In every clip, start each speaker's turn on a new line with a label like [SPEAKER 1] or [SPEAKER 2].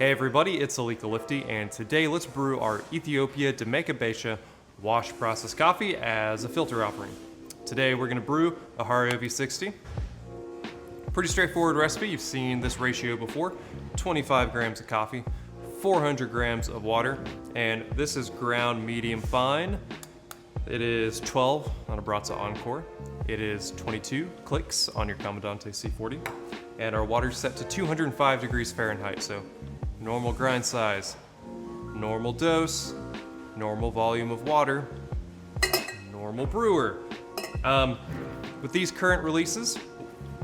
[SPEAKER 1] Hey everybody, it's Alika Lifty, and today let's brew our Ethiopia Demeka Becha wash process coffee as a filter offering. Today we're going to brew a Hario V60. Pretty straightforward recipe, you've seen this ratio before. 25 grams of coffee, 400 grams of water, and this is ground medium fine. It is 12 on a Brazza Encore. It is 22 clicks on your Commandante C40. And our water's set to 205 degrees Fahrenheit, so normal grind size, normal dose, normal volume of water, normal brewer. With these current releases,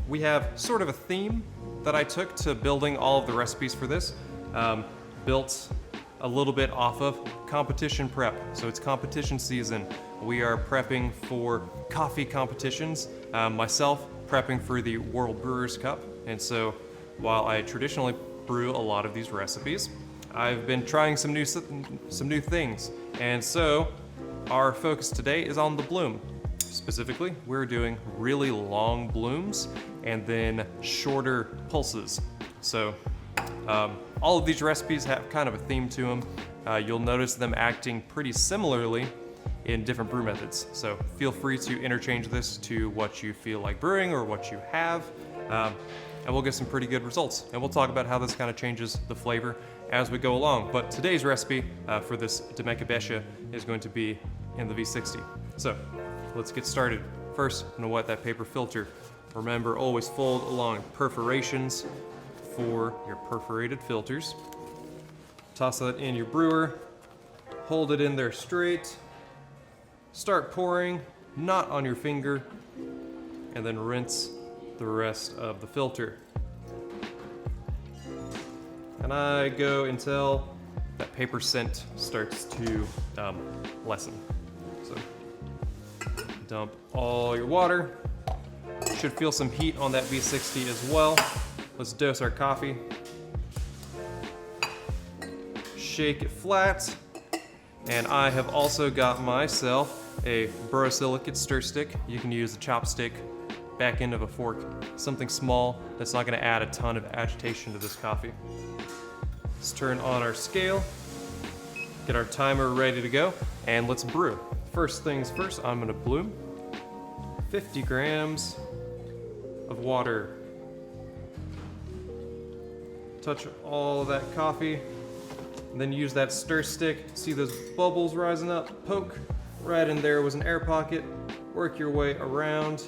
[SPEAKER 1] we have sort of a theme that I took to building all of the recipes for this. Built a little bit off of competition prep. So it's competition season. We are prepping for coffee competitions. Myself prepping for the World Brewers Cup. And so while I traditionally brew a lot of these recipes, I've been trying some new things. And so our focus today is on the bloom. Specifically, we're doing really long blooms and then shorter pulses. So all of these recipes have kind of a theme to them. You'll notice them acting pretty similarly in different brew methods. So feel free to interchange this to what you feel like brewing or what you have. And we'll get some pretty good results. And we'll talk about how this kind of changes the flavor as we go along. But today's recipe for this Demeka Becha is going to be in the V60. So let's get started. First, I'm gonna wet that paper filter. Remember, always fold along perforations for your perforated filters. Toss that in your brewer, hold it in there straight, start pouring, not on your finger, and then rinse the rest of the filter. And I go until that paper scent starts to lessen. So dump all your water. Should feel some heat on that V60 as well. Let's dose our coffee. Shake it flat. And I have also got myself a borosilicate stir stick. You can use a chopstick, back end of a fork, something small that's not going to add a ton of agitation to this coffee. Let's turn on our scale, get our timer ready to go, and let's brew. First things first, I'm going to bloom 50 grams of water. Touch all of that coffee, and then use that stir stick. See those bubbles rising up? Poke right in there was an air pocket. Work your way around.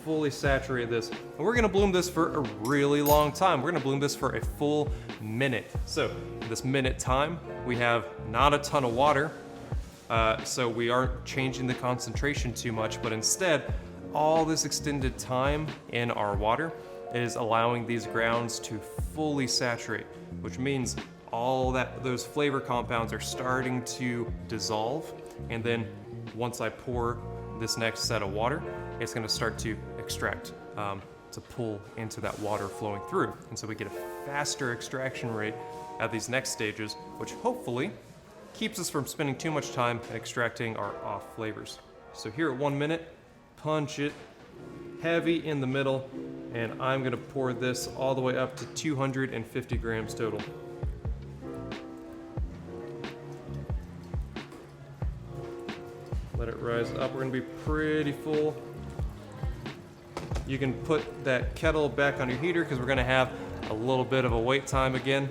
[SPEAKER 1] Fully saturate this. And we're gonna bloom this for a really long time. We're gonna bloom this for a full minute. So this minute time, we have not a ton of water, so we aren't changing the concentration too much, but instead, all this extended time in our water is allowing these grounds to fully saturate, which means those flavor compounds are starting to dissolve. And then once I pour this next set of water, it's going to start to extract, to pull into that water flowing through. And so we get a faster extraction rate at these next stages, which hopefully keeps us from spending too much time extracting our off flavors. So here at 1 minute, punch it heavy in the middle, and I'm going to pour this all the way up to 250 grams total. Let it rise up. We're going to be pretty full. You can put that kettle back on your heater because we're going to have a little bit of a wait time again.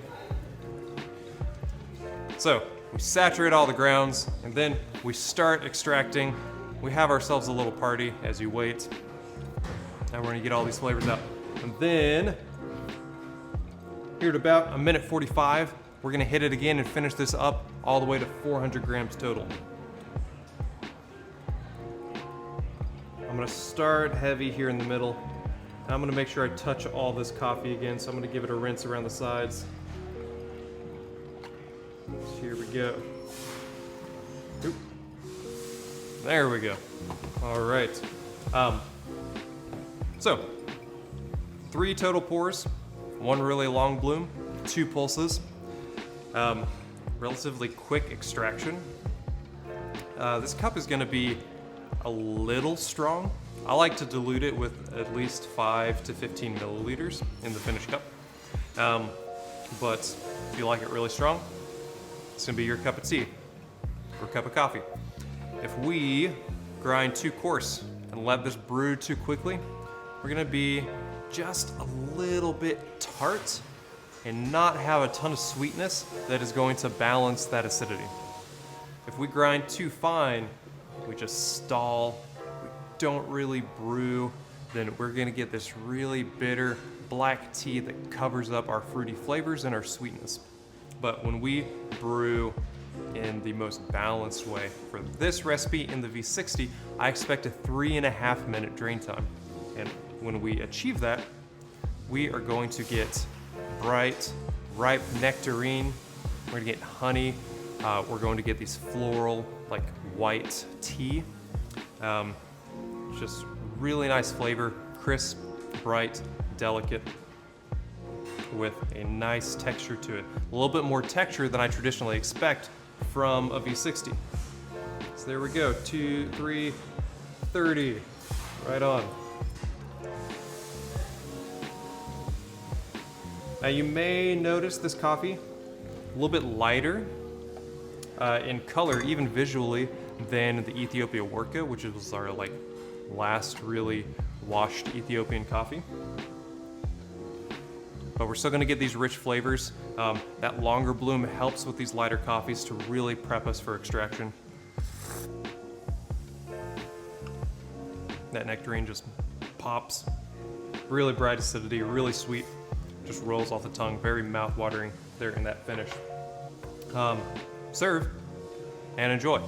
[SPEAKER 1] So we saturate all the grounds and then we start extracting. We have ourselves a little party as you wait. Now we're going to get all these flavors out. And then here at about 1:45, we're going to hit it again and finish this up all the way to 400 grams total. I'm gonna start heavy here in the middle. I'm gonna make sure I touch all this coffee again, so I'm gonna give it a rinse around the sides. Here we go. Oop. There we go. All right. So 3 total pours, 1 really long bloom, 2 pulses, relatively quick extraction. This cup is gonna be a little strong. I like to dilute it with at least 5 to 15 milliliters in the finished cup. but if you like it really strong, it's gonna be your cup of tea or cup of coffee. If we grind too coarse and let this brew too quickly, we're gonna be just a little bit tart and not have a ton of sweetness that is going to balance that acidity. If we grind too fine, we just stall, we don't really brew, then we're gonna get this really bitter black tea that covers up our fruity flavors and our sweetness. But when we brew in the most balanced way for this recipe in the V60, I expect a 3.5 minute drain time. And when we achieve that, we are going to get bright, ripe nectarine. We're gonna get honey. We're going to get these floral, like white tea. Just really nice flavor, crisp, bright, delicate, with a nice texture to it. A little bit more texture than I traditionally expect from a V60. So there we go, 2, 3, 30, right on. Now you may notice this coffee a little bit lighter in color, even visually, than the Ethiopia Worka, which was our last really washed Ethiopian coffee. But we're still gonna get these rich flavors. That longer bloom helps with these lighter coffees to really prep us for extraction. That nectarine just pops. Really bright acidity, really sweet. Just rolls off the tongue, very mouth-watering there in that finish. Serve and enjoy.